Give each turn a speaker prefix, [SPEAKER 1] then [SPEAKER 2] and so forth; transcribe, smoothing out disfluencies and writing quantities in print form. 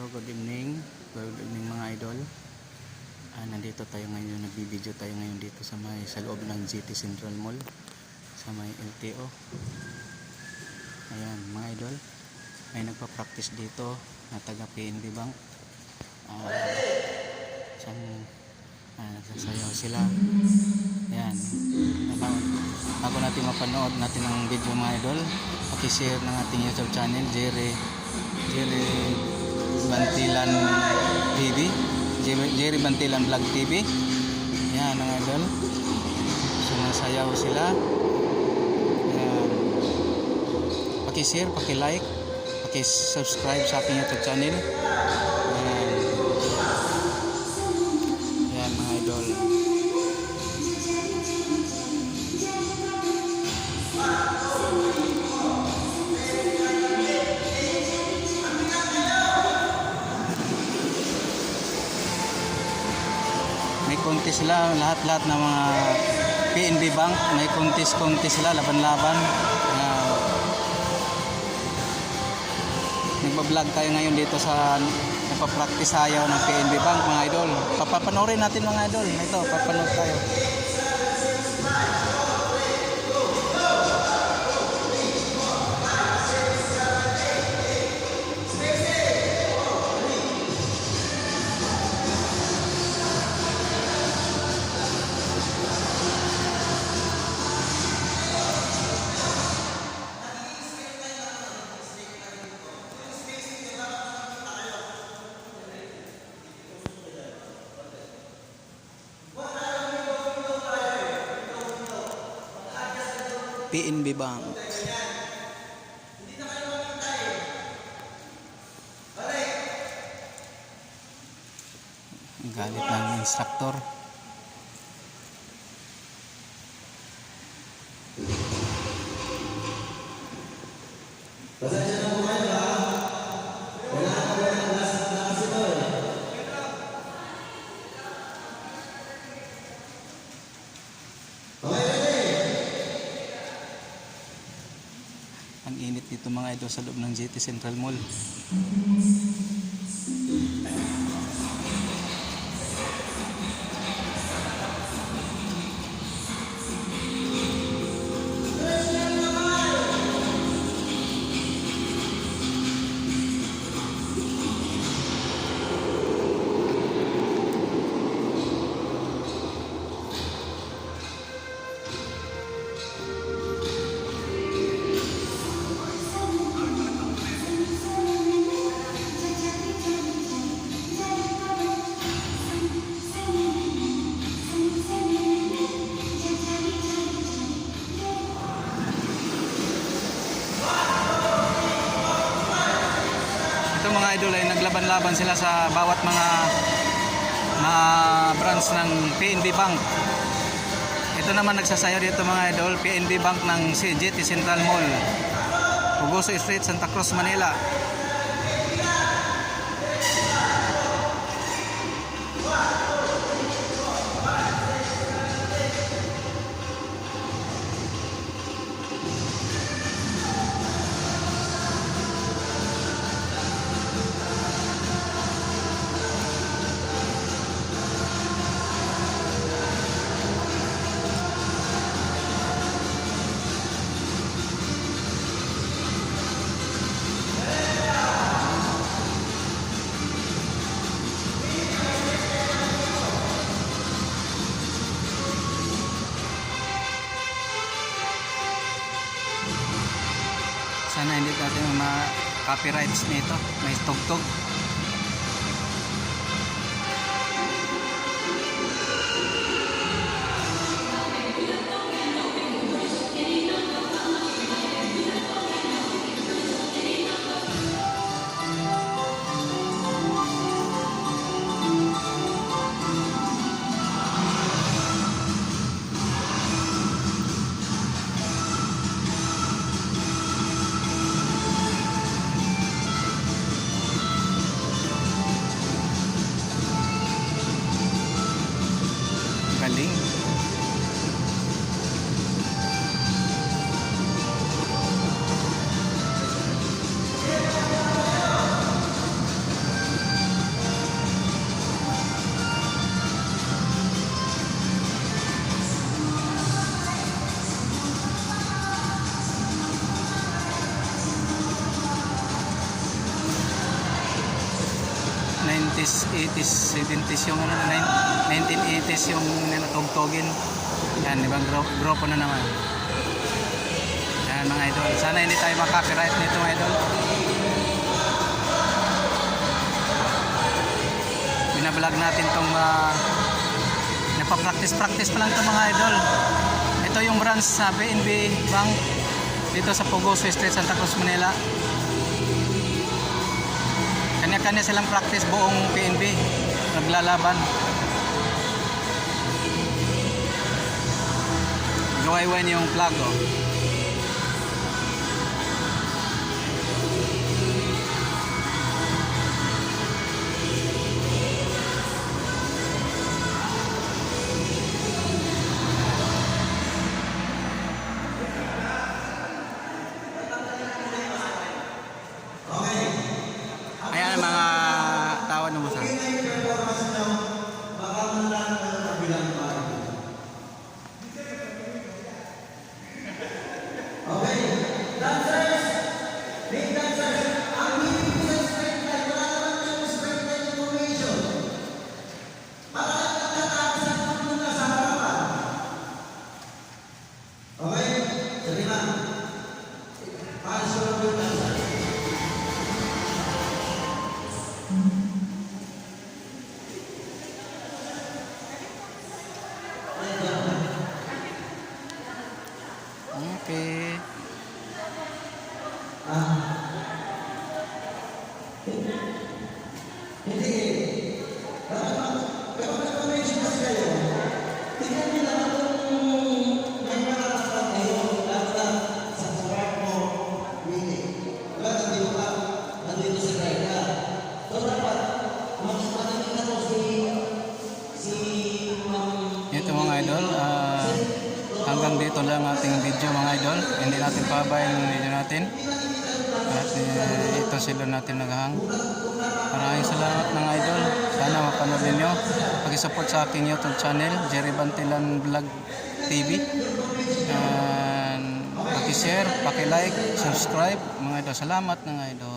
[SPEAKER 1] Hello, good evening. Good evening mga idol. Nandito tayo ngayon, nagbibideo tayo ngayon dito sa loob ng GT Central Mall sa may LTO. Ayan mga idol, may nagpa-practice dito na taga PNB Bank. Nagsasayaw sila. Ayan, bago natin mapanood natin ang video mga idol, paki-share ng ating YouTube channel, Jerry Bantilan TV, Jerry Bantilan Vlog TV. Yan mga idol, sumasayaw sila. Yan, paki-share, paki-like, paki-subscribe sa aking YouTube channel. Yan mga idol. May contest sila, lahat-lahat ng mga PNB Bank, may contest sila, laban-laban. Nagbablog tayo ngayon dito sa nagpa-practice sayaw ng PNB Bank mga idol. Papanoorin natin mga idol. Ito, papanood tayo. PNB Bank. Galit ng instructor. Ang init dito mga idol sa loob ng GT Central Mall. Mga idol ay naglaban-laban sila sa bawat mga branch ng PNB Bank. Ito naman nagsasayaw dito mga idol, PNB Bank ng GT Central Mall, Pugoso Street, Santa Cruz, Manila. Sana hindi natin ma-copyrights nito, may tugtog. 80s, 80s, 70s yung ano, 1980s yung natugtogin. Yan, ibang grupo na naman. Yan mga idol. Sana hindi tayo makaka-copyright nito mga idol. Binablog natin tong nagpa-practice pa lang ito mga idol. Ito yung branch sa BNB Bank dito sa Pugo Street, Santa Cruz, Manila. Kanya-kanya silang practice buong PNB naglalaban. Gawain yung flag oh. Ayan mga tawad mo sa. Okay. Ito mga idol, hanggang dito lang ating video mga idol. Hindi natin pabayan yung video natin. At ito sila natin naghahang. Maraming salamat mga idol. Sana mapanood ninyo. Pag-support sa aking YouTube channel, Jerry Bantilan Vlog TV. Paki-share, paki-like, subscribe mga idol. Salamat mga idol.